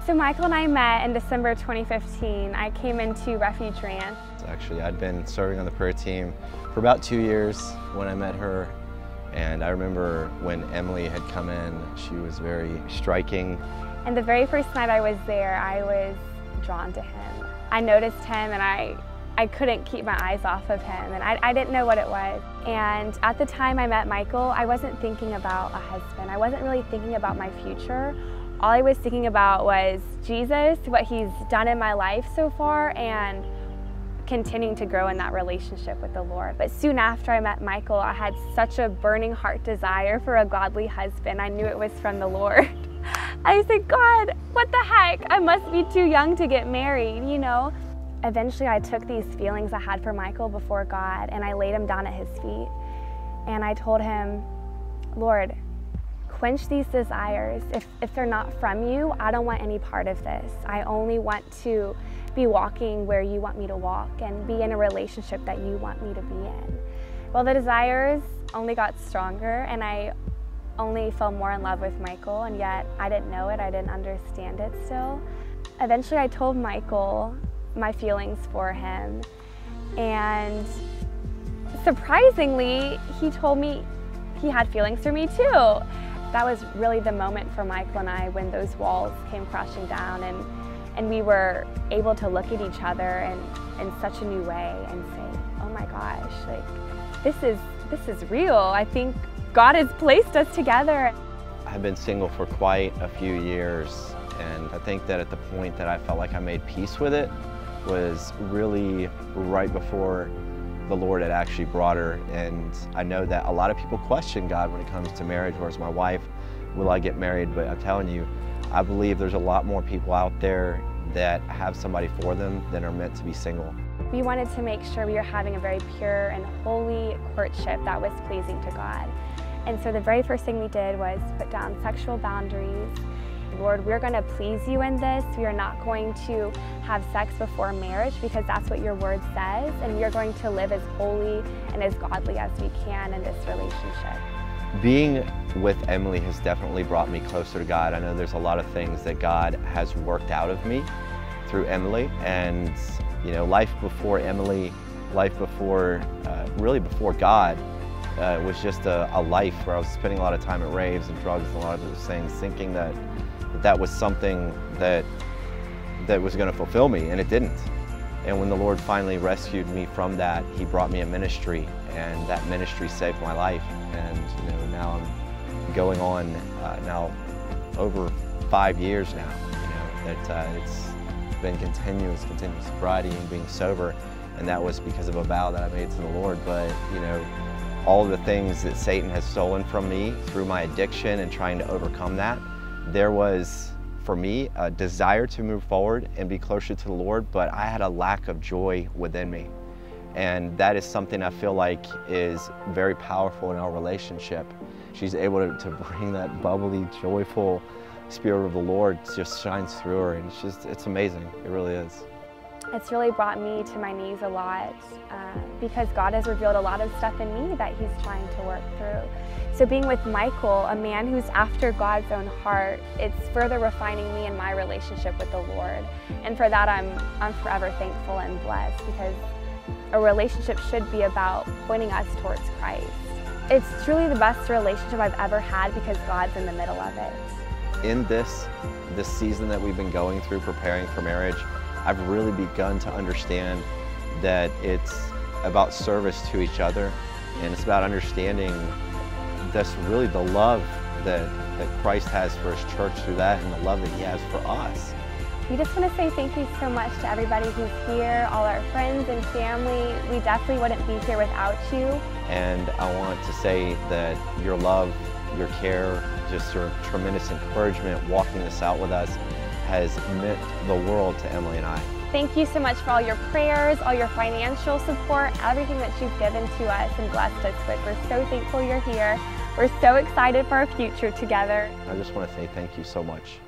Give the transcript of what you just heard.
So Michael and I met in December 2015. I came into Refuge Ranch. Actually, I'd been serving on the prayer team for about 2 years when I met her. And I remember when Emily had come in, she was very striking. And the very first night I was there, I was drawn to him. I noticed him and I couldn't keep my eyes off of him, and I didn't know what it was. And at the time I met Michael, I wasn't thinking about a husband. I wasn't really thinking about my future. All I was thinking about was Jesus, what he's done in my life so far, and continuing to grow in that relationship with the Lord. But soon after I met Michael, I had such a burning heart desire for a godly husband. I knew it was from the Lord. I said, God, what the heck? I must be too young to get married, you know? Eventually I took these feelings I had for Michael before God and I laid them down at his feet. And I told him, Lord, quench these desires. If they're not from you, I don't want any part of this. I only want to be walking where you want me to walk and be in a relationship that you want me to be in. Well, the desires only got stronger and I only fell more in love with Michael, and yet I didn't know it, I didn't understand it still. Eventually I told Michael my feelings for him, and surprisingly, he told me he had feelings for me too. That was really the moment for Michael and I when those walls came crashing down and we were able to look at each other in such a new way and say, oh my gosh, like this is real. I think God has placed us together. I've been single for quite a few years, and I think that at the point that I felt like I made peace with it was really right before the Lord had actually brought her. And I know that a lot of people question God when it comes to marriage. Where's my wife? Will I get married? But I'm telling you, I believe there's a lot more people out there that have somebody for them than are meant to be single. We wanted to make sure we were having a very pure and holy courtship that was pleasing to God. And so the very first thing we did was put down sexual boundaries. Lord, we're going to please you in this. We are not going to have sex before marriage because that's what your word says, and we are going to live as holy and as godly as we can in this relationship. Being with Emily has definitely brought me closer to God. I know there's a lot of things that God has worked out of me through Emily, and you know, life before Emily, life before, really before God, was just a life where I was spending a lot of time at raves and drugs and a lot of those things, thinking that that was something that was going to fulfill me, and it didn't. And when the Lord finally rescued me from that, He brought me a ministry, and that ministry saved my life. And you know, now I'm going on now over 5 years now. You know, that it's been continuous sobriety and being sober, and that was because of a vow that I made to the Lord. But you know, all of the things that Satan has stolen from me through my addiction and trying to overcome that, there was, for me, a desire to move forward and be closer to the Lord, but I had a lack of joy within me. And that is something I feel like is very powerful in our relationship. She's able to bring that bubbly, joyful Spirit of the Lord just shines through her, and it's amazing. It really is. It's really brought me to my knees a lot because God has revealed a lot of stuff in me that He's trying to work through. So being with Michael, a man who's after God's own heart, it's further refining me in my relationship with the Lord. And for that, I'm forever thankful and blessed, because a relationship should be about pointing us towards Christ. It's truly the best relationship I've ever had because God's in the middle of it. In this season that we've been going through preparing for marriage, I've really begun to understand that it's about service to each other, and it's about understanding that's really the love that Christ has for His church through that, and the love that He has for us. We just want to say thank you so much to everybody who's here, all our friends and family. We definitely wouldn't be here without you. And I want to say that your love, your care, just your tremendous encouragement walking this out with us has meant the world to Emily and I. Thank you so much for all your prayers, all your financial support, everything that you've given to us and blessed us with. We're so thankful you're here. We're so excited for our future together. I just want to say thank you so much.